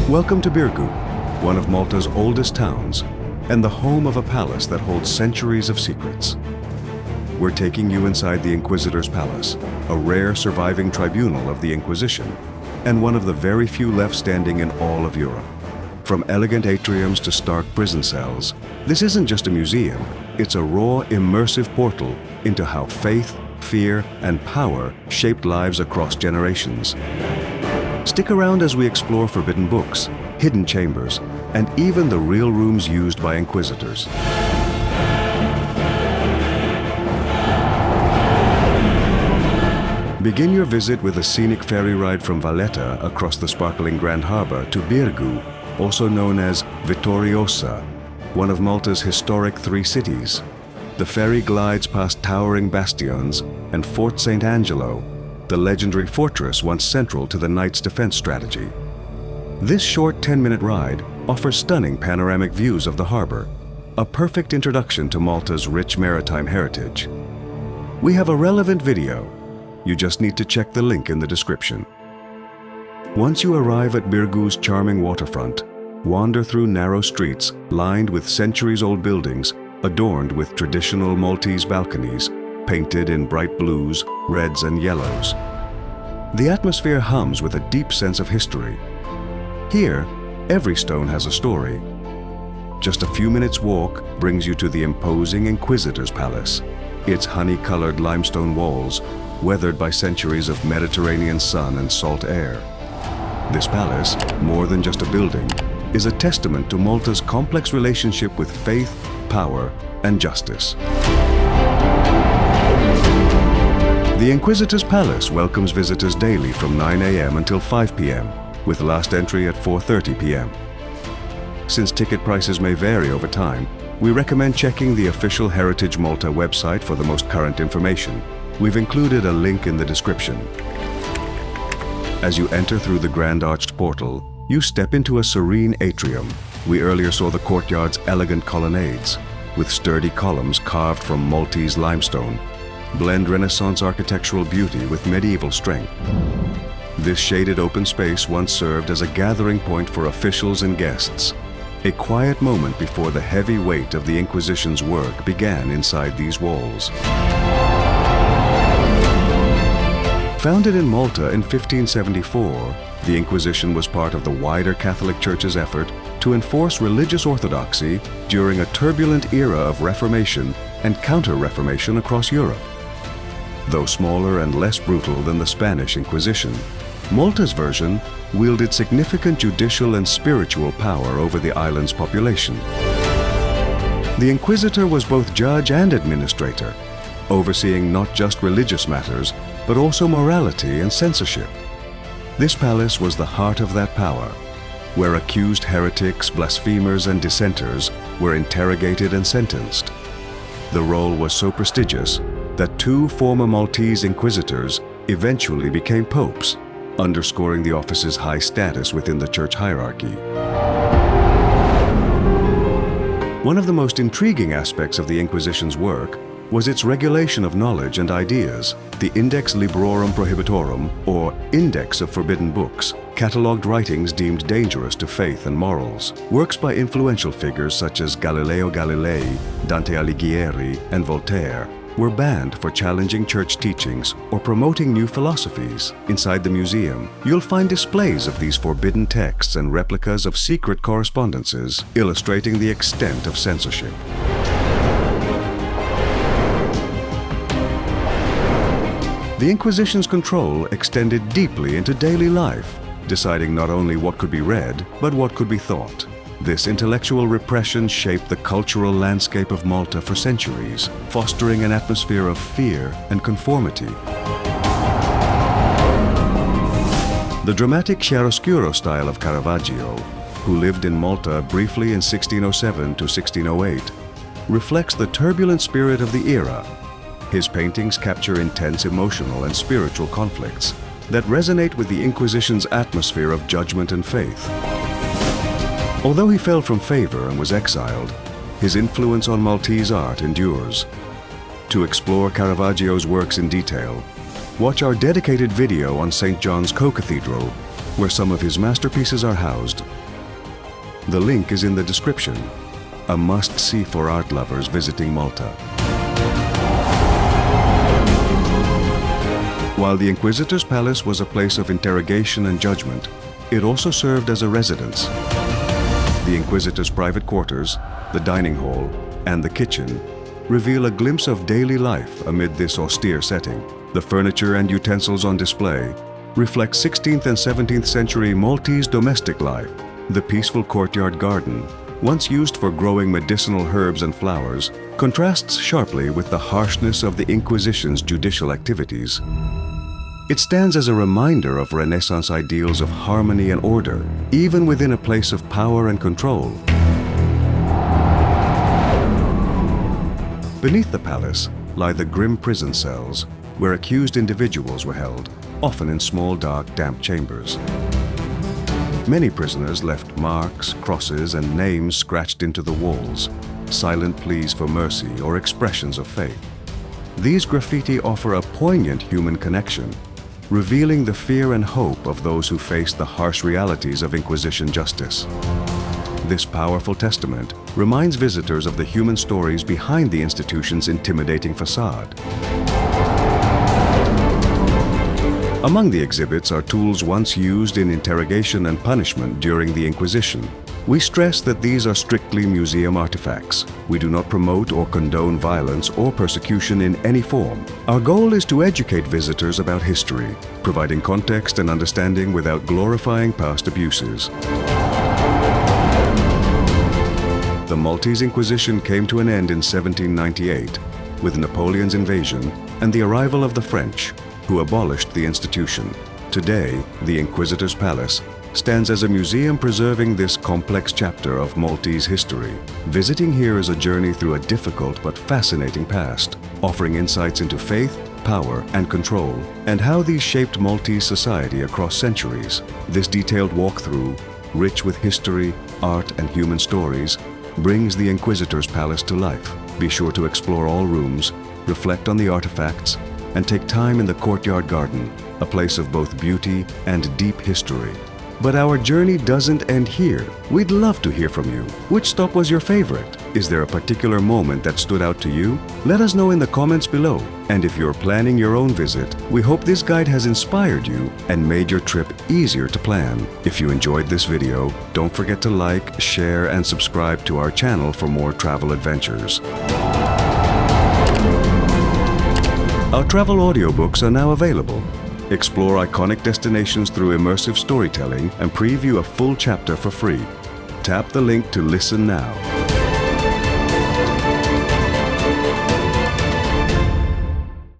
Welcome to Birgu, one of Malta's oldest towns, and the home of a palace that holds centuries of secrets. We're taking you inside the Inquisitor's Palace, a rare surviving tribunal of the Inquisition, and one of the very few left standing in all of Europe. From elegant atriums to stark prison cells, this isn't just a museum, it's a raw, immersive portal into how faith, fear, and power shaped lives across generations. Stick around as we explore forbidden books, hidden chambers, and even the real rooms used by inquisitors. Begin your visit with a scenic ferry ride from Valletta across the sparkling Grand Harbor to Birgu, also known as Vittoriosa, one of Malta's historic three cities. The ferry glides past towering bastions and Fort St. Angelo, the legendary fortress once central to the Knights' defense strategy. This short 10-minute ride offers stunning panoramic views of the harbor, a perfect introduction to Malta's rich maritime heritage. We have a relevant video. You just need to check the link in the description. Once you arrive at Birgu's charming waterfront, wander through narrow streets lined with centuries-old buildings adorned with traditional Maltese balconies, painted in bright blues, reds, and yellows. The atmosphere hums with a deep sense of history. Here, every stone has a story. Just a few minutes' walk brings you to the imposing Inquisitor's Palace, its honey-colored limestone walls, weathered by centuries of Mediterranean sun and salt air. This palace, more than just a building, is a testament to Malta's complex relationship with faith, power, and justice. The Inquisitor's Palace welcomes visitors daily from 9 a.m. until 5 p.m., with last entry at 4:30 p.m. Since ticket prices may vary over time, we recommend checking the official Heritage Malta website for the most current information. We've included a link in the description. As you enter through the grand arched portal, you step into a serene atrium. We earlier saw the courtyard's elegant colonnades, with sturdy columns carved from Maltese limestone, blend Renaissance architectural beauty with medieval strength. This shaded open space once served as a gathering point for officials and guests, a quiet moment before the heavy weight of the Inquisition's work began inside these walls. Founded in Malta in 1574, the Inquisition was part of the wider Catholic Church's effort to enforce religious orthodoxy during a turbulent era of Reformation and Counter-Reformation across Europe. Though smaller and less brutal than the Spanish Inquisition, Malta's version wielded significant judicial and spiritual power over the island's population. The Inquisitor was both judge and administrator, overseeing not just religious matters, but also morality and censorship. This palace was the heart of that power, where accused heretics, blasphemers, and dissenters were interrogated and sentenced. The role was so prestigious that two former Maltese inquisitors eventually became popes, underscoring the office's high status within the church hierarchy. One of the most intriguing aspects of the Inquisition's work was its regulation of knowledge and ideas. The Index Librorum Prohibitorum, or Index of Forbidden Books, catalogued writings deemed dangerous to faith and morals. Works by influential figures such as Galileo Galilei, Dante Alighieri, and Voltaire were banned for challenging church teachings or promoting new philosophies. Inside the museum, you'll find displays of these forbidden texts and replicas of secret correspondences, illustrating the extent of censorship. The Inquisition's control extended deeply into daily life, deciding not only what could be read, but what could be thought. This intellectual repression shaped the cultural landscape of Malta for centuries, fostering an atmosphere of fear and conformity. The dramatic chiaroscuro style of Caravaggio, who lived in Malta briefly in 1607 to 1608, reflects the turbulent spirit of the era. His paintings capture intense emotional and spiritual conflicts that resonate with the Inquisition's atmosphere of judgment and faith. Although he fell from favor and was exiled, his influence on Maltese art endures. To explore Caravaggio's works in detail, watch our dedicated video on St. John's Co-Cathedral, where some of his masterpieces are housed. The link is in the description. A must-see for art lovers visiting Malta. While the Inquisitor's Palace was a place of interrogation and judgment, it also served as a residence. The Inquisitor's private quarters, the dining hall, and the kitchen reveal a glimpse of daily life amid this austere setting. The furniture and utensils on display reflect 16th and 17th century Maltese domestic life. The peaceful courtyard garden, once used for growing medicinal herbs and flowers, contrasts sharply with the harshness of the Inquisition's judicial activities. It stands as a reminder of Renaissance ideals of harmony and order, even within a place of power and control. Beneath the palace lie the grim prison cells, where accused individuals were held, often in small, dark, damp chambers. Many prisoners left marks, crosses, and names scratched into the walls, silent pleas for mercy or expressions of faith. These graffiti offer a poignant human connection, revealing the fear and hope of those who face the harsh realities of Inquisition justice. This powerful testament reminds visitors of the human stories behind the institution's intimidating facade. Among the exhibits are tools once used in interrogation and punishment during the Inquisition. We stress that these are strictly museum artifacts. We do not promote or condone violence or persecution in any form. Our goal is to educate visitors about history, providing context and understanding without glorifying past abuses. The Maltese Inquisition came to an end in 1798 with Napoleon's invasion and the arrival of the French, who abolished the institution. Today, the Inquisitor's Palace stands as a museum preserving this complex chapter of Maltese history. Visiting here is a journey through a difficult but fascinating past, offering insights into faith, power, and control, and how these shaped Maltese society across centuries. This detailed walkthrough, rich with history, art, and human stories, brings the Inquisitor's Palace to life. Be sure to explore all rooms, reflect on the artifacts, and take time in the courtyard garden, a place of both beauty and deep history. But our journey doesn't end here. We'd love to hear from you. Which stop was your favorite? Is there a particular moment that stood out to you? Let us know in the comments below. And if you're planning your own visit, we hope this guide has inspired you and made your trip easier to plan. If you enjoyed this video, don't forget to like, share, and subscribe to our channel for more travel adventures. Our travel audiobooks are now available. Explore iconic destinations through immersive storytelling and preview a full chapter for free. Tap the link to listen now.